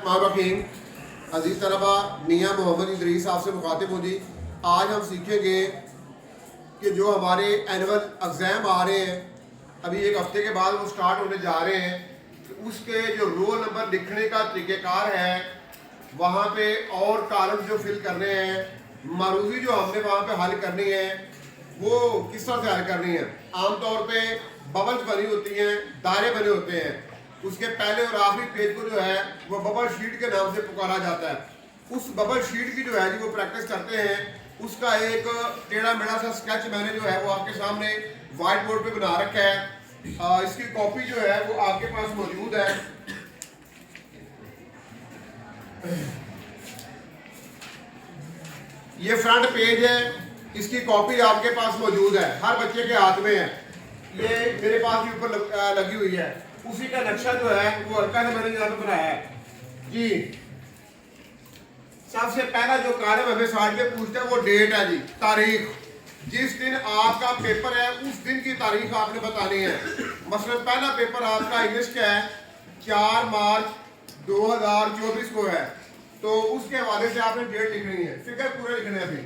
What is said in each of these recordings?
बिस्मिल्लाहिर्रहमानिर्रहीम। अजीज़ तलबा, मियाँ मोहम्मद इदरीस आपसे मुखातिब हूँ जी। आज हम सीखेंगे कि जो हमारे एनुअल एग्ज़ाम आ रहे हैं, अभी एक हफ्ते के बाद वो स्टार्ट होने जा रहे हैं, तो उसके जो रोल नंबर लिखने का तरीक़ेकार है, वहाँ पे और कॉलम जो फिल करने हैं, मारूजी जो हमने वहाँ पे हल करनी है, वो किस तरह से हल करनी है। आमतौर पे बबल्स बनी होती हैं, दायरे बने होते हैं, उसके पहले और आखिरी पेज को जो है वो बबल शीट के नाम से पुकारा जाता है। उस बबल शीट की जो है जी वो प्रैक्टिस करते हैं। उसका एक टेढ़ा मेढ़ा सा स्केच मैंने जो है वो आपके सामने वाइट बोर्ड पे बना रखा है। इसकी कॉपी जो है वो आपके पास मौजूद है। ये फ्रंट पेज है, इसकी कॉपी आपके पास मौजूद है, हर बच्चे के हाथ में है। ये मेरे पास भी ऊपर लगी हुई है। उसी का नक्शा जो है वो हल्का से मैंने यहाँ पे बनाया है जी। सबसे पहला जो कॉलम हमें साइड में पूछता है वो डेट है जी, तारीख। जिस दिन आपका पेपर है उस दिन की तारीख आपने बतानी है। मसलन पहला पेपर आपका इंग्लिश का है, 4 मार्च 2024 को है, तो उसके हवाले से आपने डेट लिखनी है, फिगर पूरे लिखने हैं। अभी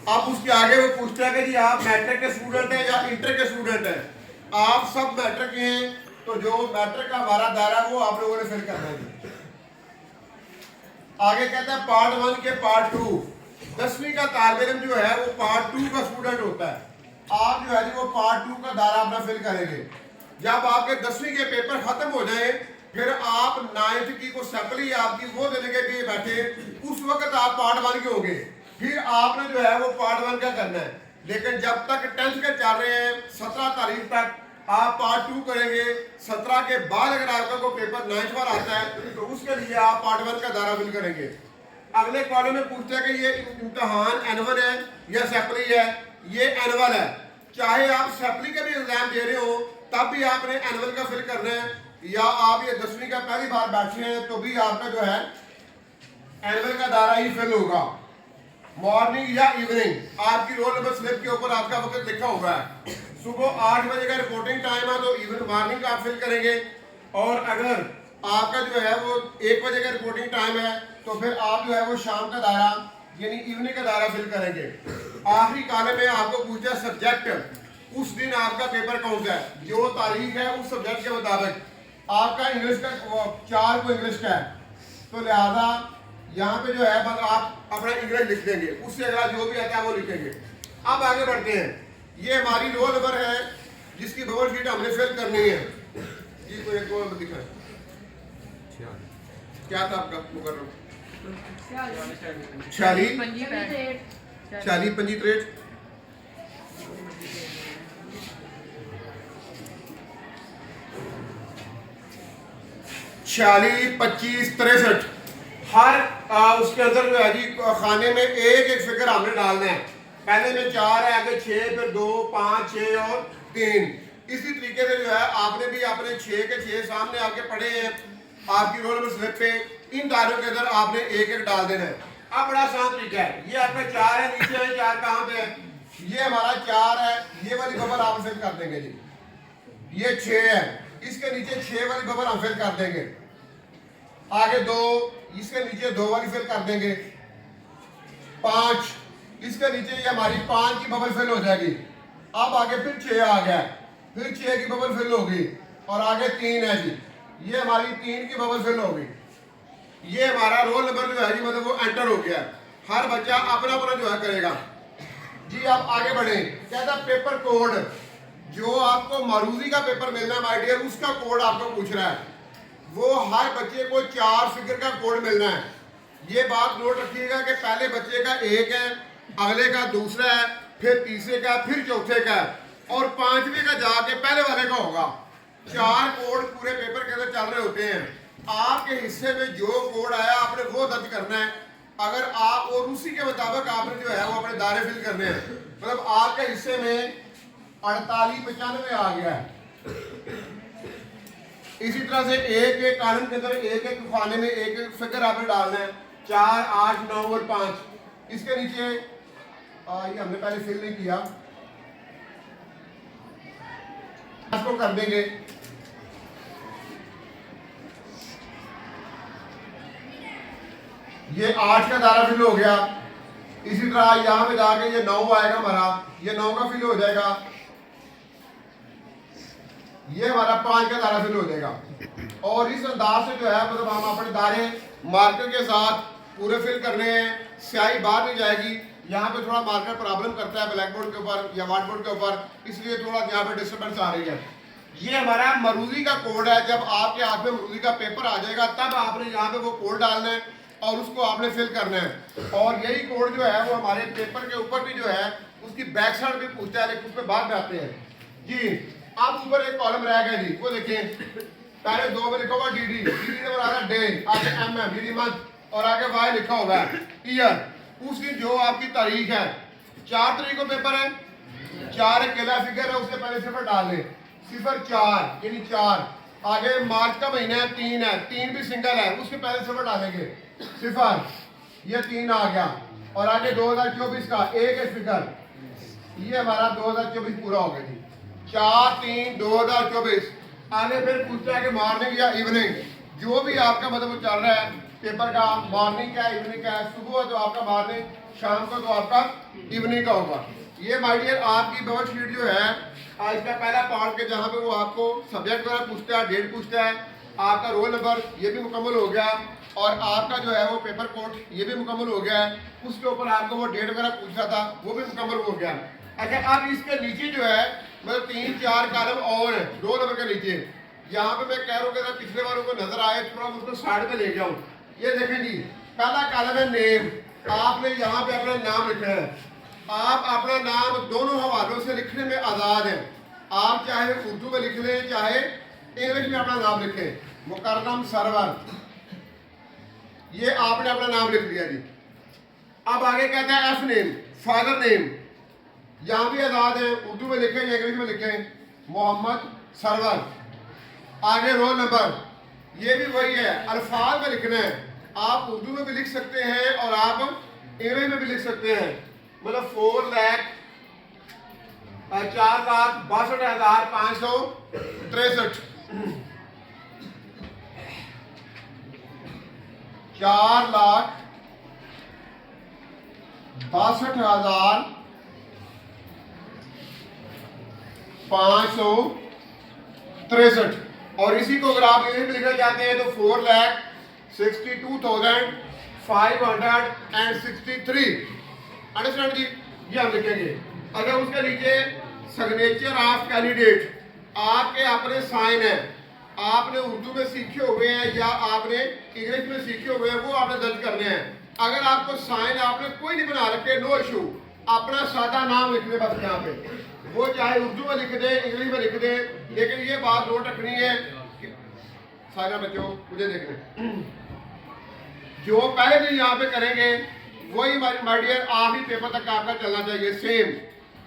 अब उसके आगे वो पूछता है कि जी आप मैट्रिक के स्टूडेंट हैं या इंटर के स्टूडेंट हैं। आप सब मैट्रिक के हैं, तो जो मैट्रिक का हमारा दायरा है वो आप लोगों ने फिल करना है। आगे कहता है पार्ट 1 के पार्ट 2, 10वीं का तालिब इल्म जो है वो पार्ट 2 का स्टूडेंट होता है। आप जो है जी वो पार्ट 2 का दायरा अपना फिल करेंगे। जब आपके 10वीं के पेपर खत्म हो जाए, फिर आप 9th की को सप्ली आपकी वो देने के लिए बैठे, उस वक्त आप पार्ट 1 के होंगे। फिर आपने जो है वो पार्ट 1 का करना है। लेकिन जब तक 10th के चल रहे हैं, 17 तारीख तक आप पार्ट 2 करेंगे। 17 के बाद अगर आपका कोई पेपर 9th पर आता है, तो उसके लिए आप पार्ट 1 का दायरा फिल करेंगे। अगले कॉलम में पूछता है कि ये इम्तहान एनुअल है या सैपली है। ये एनुअल है, चाहे आप सैपली के भी एग्जाम दे रहे हो तब भी आपने एनुअल का फिल करना है, या आप ये 10वीं का पहली बार बैठे हैं तो भी आपका जो है एनुअल का दायरा ही फिल होगा। मॉर्निंग या इवनिंग, आपकी रोल नंबर स्लिप के ऊपर आपका वक्त लिखा हुआ है। सुबह 8 बजे का रिपोर्टिंग टाइम है तो इवन मॉर्निंग का आप फिल करेंगे, और अगर आपका जो है वो 1 बजे का रिपोर्टिंग टाइम है तो फिर आप जो है वो शाम का दायरा यानी इवनिंग का दायरा फिल करेंगे। आखिरी कॉलम में आपको पूछा है सब्जेक्ट, उस दिन आपका पेपर कौन सा है, जो तारीख है उस सब्जेक्ट के मुताबिक। आपका इंग्लिश का 4 को इंग्लिश का है, तो लिहाजा यहाँ पे जो है बस आप अपना इंग्लिश लिख देंगे, उससे अगला जो भी आता है वो लिखेंगे। अब आगे बढ़ते हैं। ये हमारी रोल नंबर है जिसकी बबल शीट हमने फिल करनी है जी। कोई एक रोल नंबर दिखा क्या था आपका मुकर्रम? 46 45 46 25 63। हर उसके अंदर जो है जी खाने में एक एक फिगर हमने डालना है। पहले में 4 है, आगे 6, फिर 2 5 6 और 3। इसी तरीके से जो है आपने भी अपने 6 के 6 सामने आपके पड़े हैं आपकी रोल नंबर स्लिप पे। इन दायरों के अंदर आपने एक एक डाल देना है। अब बड़ा आसान तरीका है। ये आपका 4 है, नीचे है 4 कहाँ पे है, ये हमारा 4 है, ये वाली बबल आप फिल कर देंगे जी। ये 6 है, इसके नीचे 6 वाली बबल हम फिल कर देंगे। आगे 2, इसके नीचे 2 वाली फिल कर देंगे। 5, इसके नीचे ये हमारी 5 की बबल फिल हो जाएगी। अब आगे फिर 6 आ गया, फिर 6 की बबल फिल होगी, और आगे 3 है जी, ये हमारी 3 की बबल फिल होगी। ये हमारा रोल नंबर जो है जी मतलब वो एंटर हो गया। हर बच्चा अपना अपना जो है करेगा जी। आप आगे बढ़े। कहता पेपर कोड, जो आपको मारूजी का पेपर मिलना है माय डियर, उसका कोड आपको पूछ रहा है। वो हर बच्चे को 4 फिगर का कोड मिलना है। ये बात नोट रखिएगा कि पहले बच्चे का 1 है, अगले का दूसरा है, फिर तीसरे का, फिर चौथे का, और 5वें का जाके पहले वाले का होगा। 4 कोड पूरे पेपर के अंदर चल रहे होते हैं। आपके हिस्से में जो कोड आया आपने वो दर्ज करना है। अगर आप और उसी के मुताबिक आपने जो है वो अपने दायरे फिल करने हैं। मतलब आपके हिस्से में 48 95 आ गया है। इसी तरह से एक एक कॉलम के अंदर एक एक खाने में एक एक फिगर आपने डालना है। 4 8 9 और 5। इसके नीचे ये हमने पहले फिल नहीं किया, इसको कर देंगे। ये 8 का दायरा फिल हो गया। इसी तरह यहां पे जाके ये 9 आएगा हमारा, ये 9 का फिल हो जाएगा। ये हमारा 5 का दायरा फिल हो जाएगा। और इस अंदाज से जो है मतलब हम अपने दायरे मार्कर के साथ पूरे फिल करने हैं। स्याही बाहर नहीं जाएगी। यहाँ पे थोड़ा मार्कर प्रॉब्लम करता है ब्लैक बोर्ड के ऊपर या व्हाइट बोर्ड के ऊपर, इसलिए थोड़ा यहाँ पे डिस्टर्बेंस आ रही है। ये हमारा मरूजी का कोड है। जब आपके हाथ में मरूजी का पेपर आ जाएगा तब आपने यहाँ पे वो कोड डालना है और उसको आपने फिल करना है। और यही कोड जो है वो हमारे पेपर के ऊपर भी जो है उसकी बैक साइड भी पूछता है, लेकिन उस पर बाद में आते हैं जी। अब ऊपर एक कॉलम रह गया जी, वो देखें। पहले 2 में लिखा हुआ डीडी, डीडी नंबर आ रहा है डे, आगे एमएम डीडी मंथ और आगे वाई लिखा होगा ईयर। उसकी जो आपकी तारीख है, 4 तारीख को पेपर है, 4 अकेला फिगर है, उससे पहले सिफर डाल लें, 04 यानी 4। आगे मार्च का महीना है, 3 है, 3 भी सिंगल है, उसके पहले सिफर डालेंगे, सिफर, ये 3 आ गया। और आगे 2024 का 1 है फिगर, ये हमारा 2024 पूरा हो गया जी। 4/3/2024। आगे फिर पूछता है कि मॉर्निंग या इवनिंग, जो भी आपका मतलब चल रहा है पेपर का, मॉर्निंग क्या इवनिंग क्या है। सुबह तो आपका मॉर्निंग, शाम को तो आपका इवनिंग का होगा। ये माय डियर आपकी बबल शीट जो है आज का पहला पार्ट के, जहाँ पे वो आपको सब्जेक्ट वगैरह पूछता है, डेट पूछता है, आपका रोल नंबर ये भी मुकम्मल हो गया और आपका जो है वो पेपर कोड ये भी मुकम्मल हो गया है। उसके ऊपर आपको वो डेट वगैरह पूछा था वो भी मुकम्मल हो गया। अच्छा, अब इसके नीचे जो है मतलब 3-4 कॉलम और है रोल नंबर के नीचे। यहाँ पे मैं कह रहा हूँ कि पिछले बार को नजर आए, थोड़ा उसको साइड में ले जाऊँ। ये देखें जी, पहला कॉलम है नेम। आपने यहाँ पे अपना नाम लिखना है। आप अपना नाम दोनों हवालों से लिखने में आज़ाद हैं। आप चाहे उर्दू में लिख लें चाहे इंग्लिश में अपना नाम लिखें। मुकर्रम सरवर, ये आपने अपना नाम लिख दिया जी। अब आगे कहता है एफ नेम, फादर नेम, यहाँ भी आज़ाद है, उर्दू में लिखें या इंग्लिश में लिखें, मोहम्मद सरवर। आगे रोल नंबर, ये भी वही है, अल्फाज में लिखना है। आप उर्दू में भी लिख सकते हैं और आप इंग्लिश में भी लिख सकते हैं। मतलब 4,62,563 4,62,563। और इसी को अगर आप इंग्लिश में लिखना चाहते हैं तो 4,62,563। अंडरस्टैंड जी, ये हम लिखेंगे। अगर उसके नीचे सिग्नेचर ऑफ कैंडिडेट, आपके अपने साइन है, आपने उर्दू में सीखे हुए हैं या आपने इंग्लिश में सीखे हुए हैं, वो आपने दर्ज करने हैं। अगर आपको साइन आपने कोई नहीं बना रखे, नो इशू, अपना सादा नाम लिख दे बस यहाँ पे। वो चाहे उर्दू में लिख दे, इंग्लिश में लिख दे, लेकिन ये बात नोट रखनी है सारे बच्चों, मुझे देखने जो पहले दिन यहाँ पे करेंगे वही माय डियर आखिरी पेपर तक आपका चलना चाहिए। सेम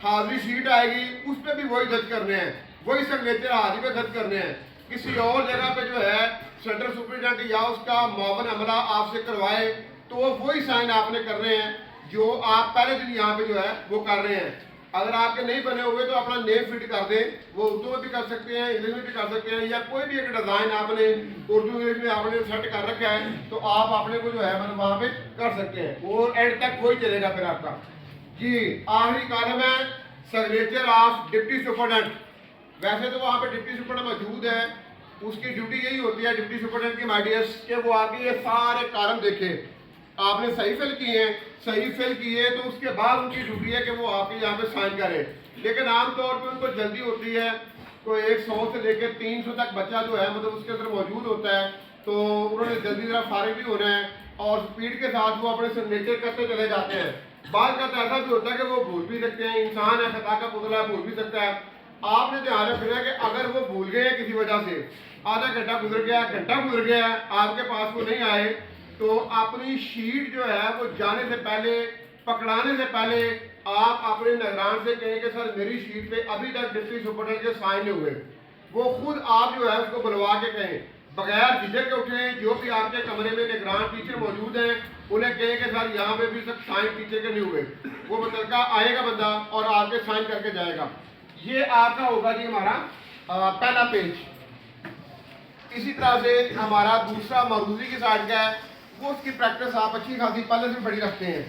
हाजिरी शीट आएगी, उस पर भी वही दर्ज करने हैं, वही सिग्नेचर हाजिरी पे दर्ज करने हैं। किसी और जगह पे जो है सेंट्रल सुपरिटेंडेंट या उसका मुआवन अमला आपसे करवाए तो वही साइन आपने करने हैं जो आप पहले दिन यहाँ पे जो है वो कर रहे हैं। अगर आपके नहीं बने हुए तो अपना नेम फिट कर दें, वो उर्दू में भी कर सकते हैं, इंग्लिश में भी कर सकते हैं, या कोई भी एक डिजाइन आपने उर्दू इंग्लिश में आपने सेट कर रखा है तो आप अपने को जो है मतलब वहाँ पे कर सकते हैं। वो एंड तक वही चलेगा फिर आपका जी। आखिरी कॉलम है सिग्नेचर ऑफ डिप्टी सुपरिटेंडेंट। वैसे तो वहाँ पे डिप्टी सुपरिटेंडेंट मौजूद है, उसकी ड्यूटी यही होती है डिप्टी सुपरिटेंडेंट की माइडियस के वो आके ये सारे कॉलम देखे, आपने सही फिल किए हैं, सही फिल किए तो उसके बाद उनकी ड्यूटी है कि वो आपके यहाँ पे साइन करें। लेकिन आमतौर पे उनको जल्दी होती है, तो 100 से लेकर 300 तक बच्चा जो है मतलब उसके अंदर मौजूद होता है, तो उन्होंने जल्दी जरा फारिग भी होना है और स्पीड के साथ वो अपने सिग्नेचर करते चले जाते हैं। बाद का तो ऐसा भी होता है कि वो भूल भी सकते हैं, इंसान है, खता का पुतला है, भूल भी सकता है। आपने ध्यान रखना है कि अगर वो भूल गए किसी वजह से, आधा घंटा गुजर गया, घंटा गुजर गया, आपके पास वो नहीं आए, तो अपनी शीट जो है वो जाने से पहले, पकड़ाने से पहले आप अपने निगरान से कहें कि सर मेरी शीट पे अभी तक डिप्टी सुपरिटेंडेंट के साइन नहीं हुए। वो खुद आप जो है उसको बुलवा के कहें, बगैर झिझक के उठें। जो भी आपके कमरे में निगरान टीचर मौजूद हैं उन्हें कहें कि सर यहाँ पे भी सब साइन टीचर के नहीं हुए। वो मुतलका आएगा बंदा और आपके साइन करके जाएगा। ये आपका होगा जी हमारा पहला पेज। इसी तरह से हमारा दूसरा मरूजी की साइड का है, वो उसकी प्रैक्टिस आप अच्छी खासी पहले से बड़ी रखते हैं।